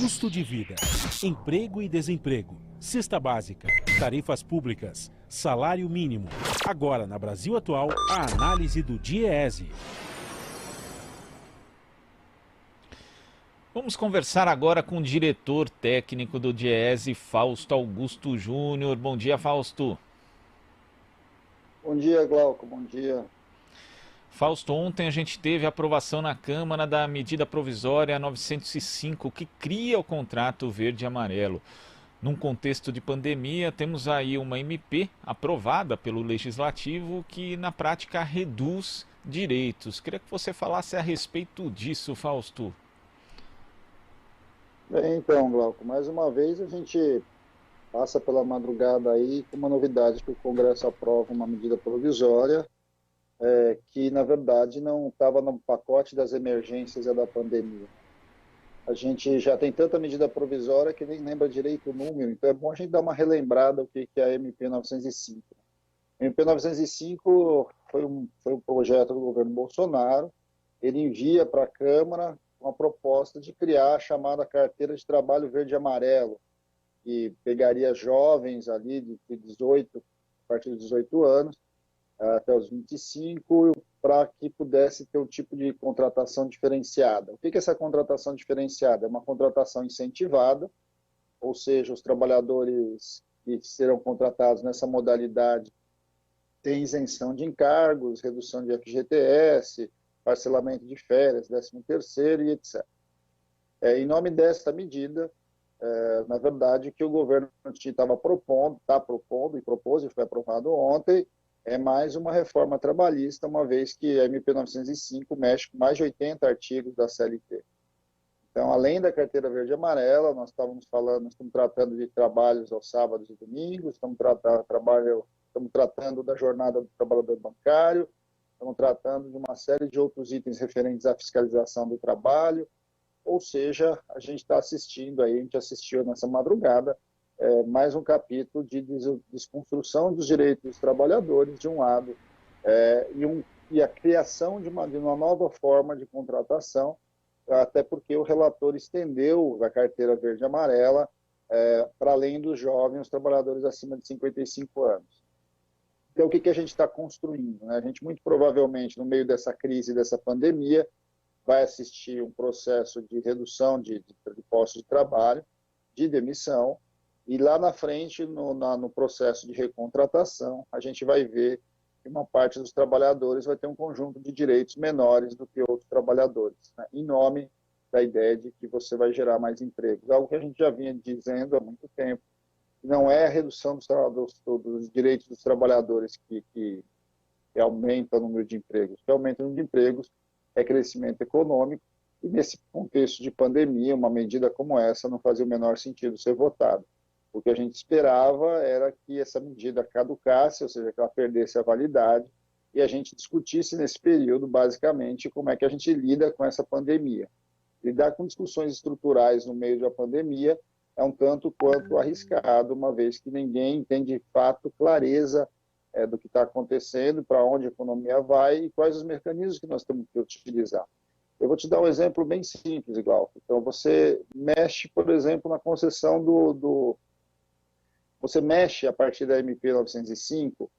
Custo de vida, emprego e desemprego, cesta básica, tarifas públicas, salário mínimo. Agora, na Brasil Atual, a análise do DIEESE. Vamos conversar agora com o diretor técnico do DIEESE, Fausto Augusto Júnior. Bom dia, Fausto. Bom dia, Glauco. Bom dia. Fausto, ontem a gente teve a aprovação na Câmara da medida provisória 905, que cria o contrato verde e amarelo. Num contexto de pandemia, temos aí uma MP aprovada pelo Legislativo que, na prática, reduz direitos. Queria que você falasse a respeito disso, Fausto. Bem, então, Glauco, mais uma vez a gente passa pela madrugada aí com uma novidade que o Congresso aprova uma medida provisória que, na verdade, não estava no pacote das emergências da pandemia. A gente já tem tanta medida provisória que nem lembra direito o número, então é bom a gente dar uma relembrada o que é a MP 905. A MP 905 foi um projeto do governo Bolsonaro, ele envia para a Câmara uma proposta de criar a chamada Carteira de Trabalho Verde e Amarelo, que pegaria jovens ali de 18, a partir de 18 anos, até os 25, para que pudesse ter um tipo de contratação diferenciada. O que é essa contratação diferenciada? É uma contratação incentivada, ou seja, os trabalhadores que serão contratados nessa modalidade têm isenção de encargos, redução de FGTS, parcelamento de férias, 13º e etc. Em nome desta medida, na verdade, o que o governo estava propondo, está propondo e propôs, e foi aprovado ontem, é mais uma reforma trabalhista, uma vez que a MP 905 mexe com mais de 80 artigos da CLT. Então, além da carteira verde e amarela, nós estamos tratando de trabalhos aos sábados e domingos, estamos tratando da jornada do trabalhador bancário, estamos tratando de uma série de outros itens referentes à fiscalização do trabalho, ou seja, a gente está assistindo aí, a gente assistiu nessa madrugada, mais um capítulo de desconstrução dos direitos dos trabalhadores, de um lado, e a criação de uma nova forma de contratação, até porque o relator estendeu a carteira verde e amarela para além dos jovens, os trabalhadores acima de 55 anos. Então, o que a gente está construindo? Né? A gente, muito provavelmente, no meio dessa crise, dessa pandemia, vai assistir um processo de redução de postos de trabalho, de demissão, e lá na frente, no processo de recontratação, a gente vai ver que uma parte dos trabalhadores vai ter um conjunto de direitos menores do que outros trabalhadores, né? Em nome da ideia de que você vai gerar mais empregos. Algo que a gente já vinha dizendo há muito tempo, não é a redução dos direitos dos trabalhadores que aumenta o número de empregos. O que aumenta o número de empregos é crescimento econômico, e nesse contexto de pandemia, uma medida como essa não fazia o menor sentido ser votada. O que a gente esperava era que essa medida caducasse, ou seja, que ela perdesse a validade, e a gente discutisse nesse período, basicamente, como é que a gente lida com essa pandemia. Lidar com discussões estruturais no meio da pandemia é um tanto quanto arriscado, uma vez que ninguém tem, de fato, clareza do que está acontecendo, para onde a economia vai e quais os mecanismos que nós temos que utilizar. Eu vou te dar um exemplo bem simples, Glauco. Então, você mexe, por exemplo, na concessão Você mexe, a partir da MP 905,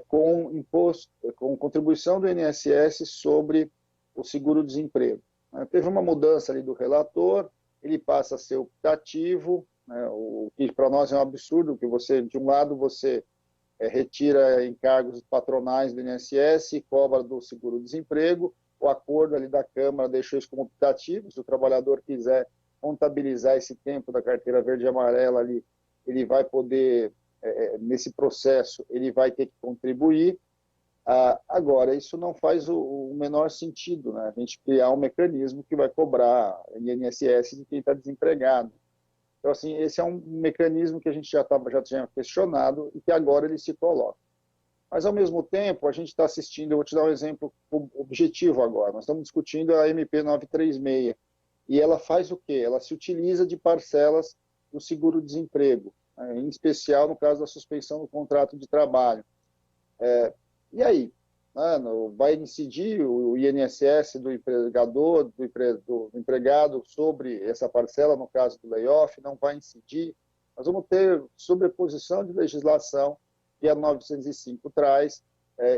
com imposto, com contribuição do INSS sobre o seguro-desemprego. Teve uma mudança ali do relator, ele passa a ser optativo, né, o que para nós é um absurdo, que você, de um lado, você retira encargos patronais do INSS e cobra do seguro-desemprego. O acordo ali da Câmara deixou isso como optativo. Se o trabalhador quiser contabilizar esse tempo da carteira verde e amarela ali, ele vai poder, nesse processo, ele vai ter que contribuir. Agora, isso não faz o menor sentido, né? A gente criar um mecanismo que vai cobrar INSS de quem está desempregado. Então, assim, esse é um mecanismo que a gente já tinha questionado e que agora ele se coloca. Mas, ao mesmo tempo, a gente está assistindo, eu vou te dar um exemplo objetivo agora, nós estamos discutindo a MP 936, e ela faz o quê? Ela se utiliza de parcelas do seguro-desemprego, em especial no caso da suspensão do contrato de trabalho. E aí? né, vai incidir o INSS do empregador, do empregado sobre essa parcela, no caso do layoff, não vai incidir. Nós vamos ter sobreposição de legislação que a 905 traz,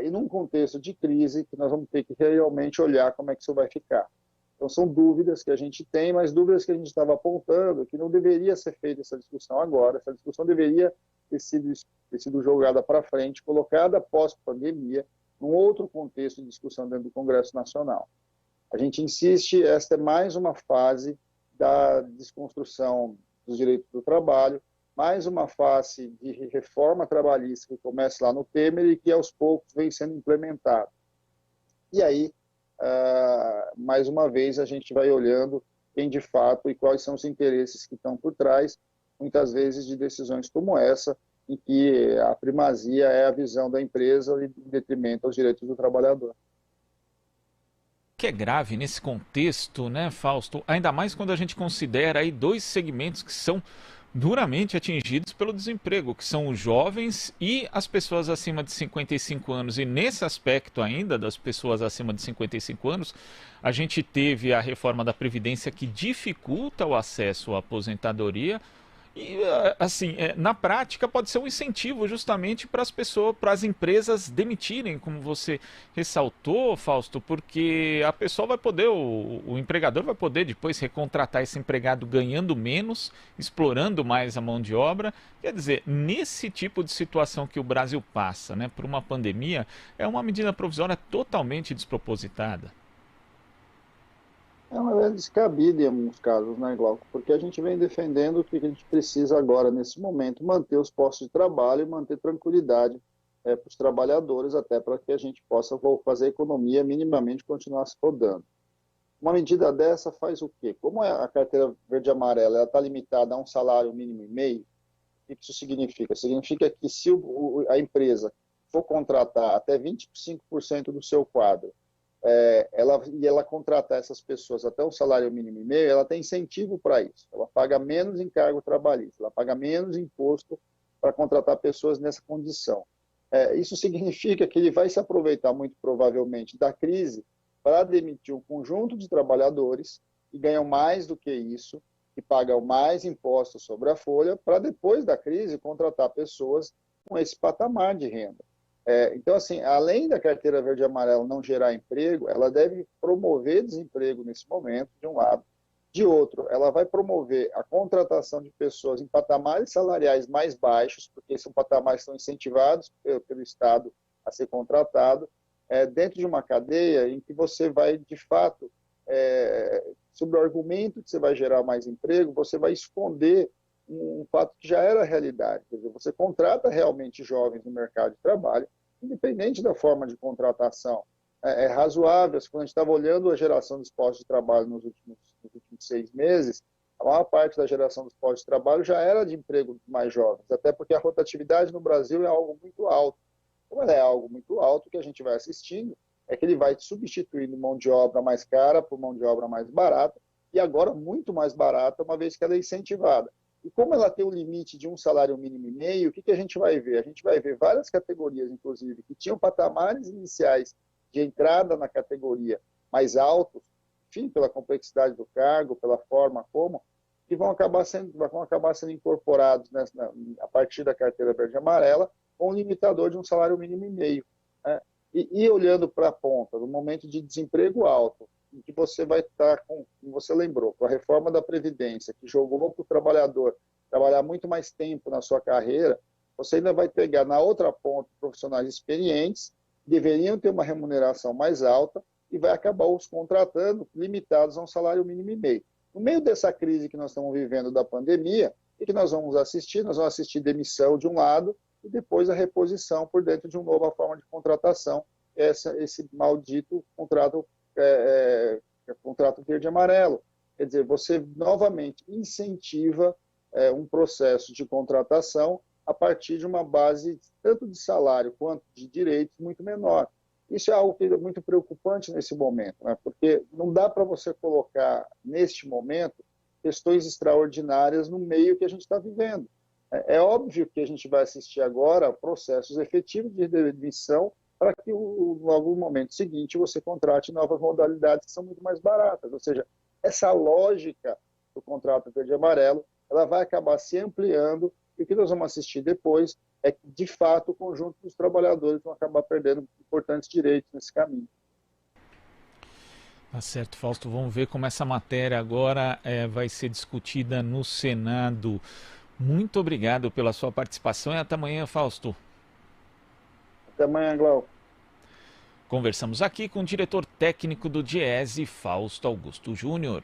e num contexto de crise que nós vamos ter que realmente olhar como é que isso vai ficar. Então, são dúvidas que a gente tem, mas dúvidas que a gente estava apontando, que não deveria ser feita essa discussão agora, essa discussão deveria ter sido jogada para frente, colocada pós-pandemia, num outro contexto de discussão dentro do Congresso Nacional. A gente insiste, esta é mais uma fase da desconstrução dos direitos do trabalho, mais uma fase de reforma trabalhista que começa lá no Temer e que aos poucos vem sendo implementada. E aí, mais uma vez, a gente vai olhando quem de fato e quais são os interesses que estão por trás, muitas vezes de decisões como essa, em que a primazia é a visão da empresa em detrimento aos direitos do trabalhador. Que é grave nesse contexto, né, Fausto? Ainda mais quando a gente considera aí dois segmentos que são duramente atingidos pelo desemprego, que são os jovens e as pessoas acima de 55 anos. E nesse aspecto ainda das pessoas acima de 55 anos, a gente teve a reforma da Previdência que dificulta o acesso à aposentadoria. E, assim, na prática pode ser um incentivo justamente para as pessoas, para as empresas demitirem, como você ressaltou, Fausto, porque a pessoa vai poder, o empregador vai poder depois recontratar esse empregado ganhando menos, explorando mais a mão de obra. Quer dizer, nesse tipo de situação que o Brasil passa, né, por uma pandemia, é uma medida provisória totalmente despropositada. É descabido em alguns casos, né, Glauco? Porque a gente vem defendendo que a gente precisa agora, nesse momento, manter os postos de trabalho e manter tranquilidade para os trabalhadores, até para que a gente possa fazer a economia minimamente continuar se rodando. Uma medida dessa faz o quê? Como a carteira verde e amarela está limitada a um salário mínimo e meio, o que isso significa? Significa que se a empresa for contratar até 25% do seu quadro, ela contratar essas pessoas até um salário mínimo e meio, ela tem incentivo para isso. Ela paga menos encargo trabalhista, ela paga menos imposto para contratar pessoas nessa condição. Isso significa que ele vai se aproveitar muito provavelmente da crise para demitir um conjunto de trabalhadores que ganham mais do que isso, que pagam mais impostos sobre a folha, para depois da crise contratar pessoas com esse patamar de renda. Então, assim, além da carteira verde e amarela não gerar emprego, ela deve promover desemprego nesse momento, de um lado. De outro, ela vai promover a contratação de pessoas em patamares salariais mais baixos, porque são patamares que são incentivados pelo Estado a ser contratado, dentro de uma cadeia em que você vai, de fato, sob o argumento que você vai gerar mais emprego, você vai esconder um fato que já era realidade. Quer dizer, você contrata realmente jovens no mercado de trabalho, independente da forma de contratação. É razoável, quando a gente estava olhando a geração dos postos de trabalho nos últimos 6 meses, a maior parte da geração dos postos de trabalho já era de emprego mais jovens, até porque a rotatividade no Brasil é algo muito alto. Como ela é algo muito alto, o que a gente vai assistindo é que ele vai substituindo mão de obra mais cara por mão de obra mais barata, e agora muito mais barata, uma vez que ela é incentivada. E como ela tem um limite de um salário mínimo e meio, o que a gente vai ver? A gente vai ver várias categorias, inclusive, que tinham patamares iniciais de entrada na categoria mais altos, enfim, pela complexidade do cargo, pela forma como, que vão acabar sendo incorporados a partir da carteira verde e amarela, com um limitador de um salário mínimo e meio. Né? E olhando para a ponta, no momento de desemprego alto, em que você vai estar como você lembrou, com a reforma da Previdência, que jogou para o trabalhador trabalhar muito mais tempo na sua carreira, você ainda vai pegar na outra ponta profissionais experientes, deveriam ter uma remuneração mais alta, e vai acabar os contratando limitados a um salário mínimo e meio. No meio dessa crise que nós estamos vivendo da pandemia, o que nós vamos assistir? Nós vamos assistir demissão de um lado e depois a reposição por dentro de uma nova forma de contratação, esse maldito contrato verde e amarelo. Quer dizer, você novamente incentiva um processo de contratação a partir de uma base tanto de salário quanto de direitos muito menor. Isso é algo que é muito preocupante nesse momento, né? Porque não dá para você colocar, neste momento, questões extraordinárias no meio que a gente está vivendo. É óbvio que a gente vai assistir agora processos efetivos de demissão para que logo no momento seguinte você contrate novas modalidades que são muito mais baratas. Ou seja, essa lógica do contrato verde e amarelo, ela vai acabar se ampliando, e o que nós vamos assistir depois é que, de fato, o conjunto dos trabalhadores vão acabar perdendo importantes direitos nesse caminho. Tá certo, Fausto. Vamos ver como essa matéria agora vai ser discutida no Senado. Muito obrigado pela sua participação e até amanhã, Fausto. Até amanhã, Glauco. Conversamos aqui com o diretor técnico do DIEESE, Fausto Augusto Júnior.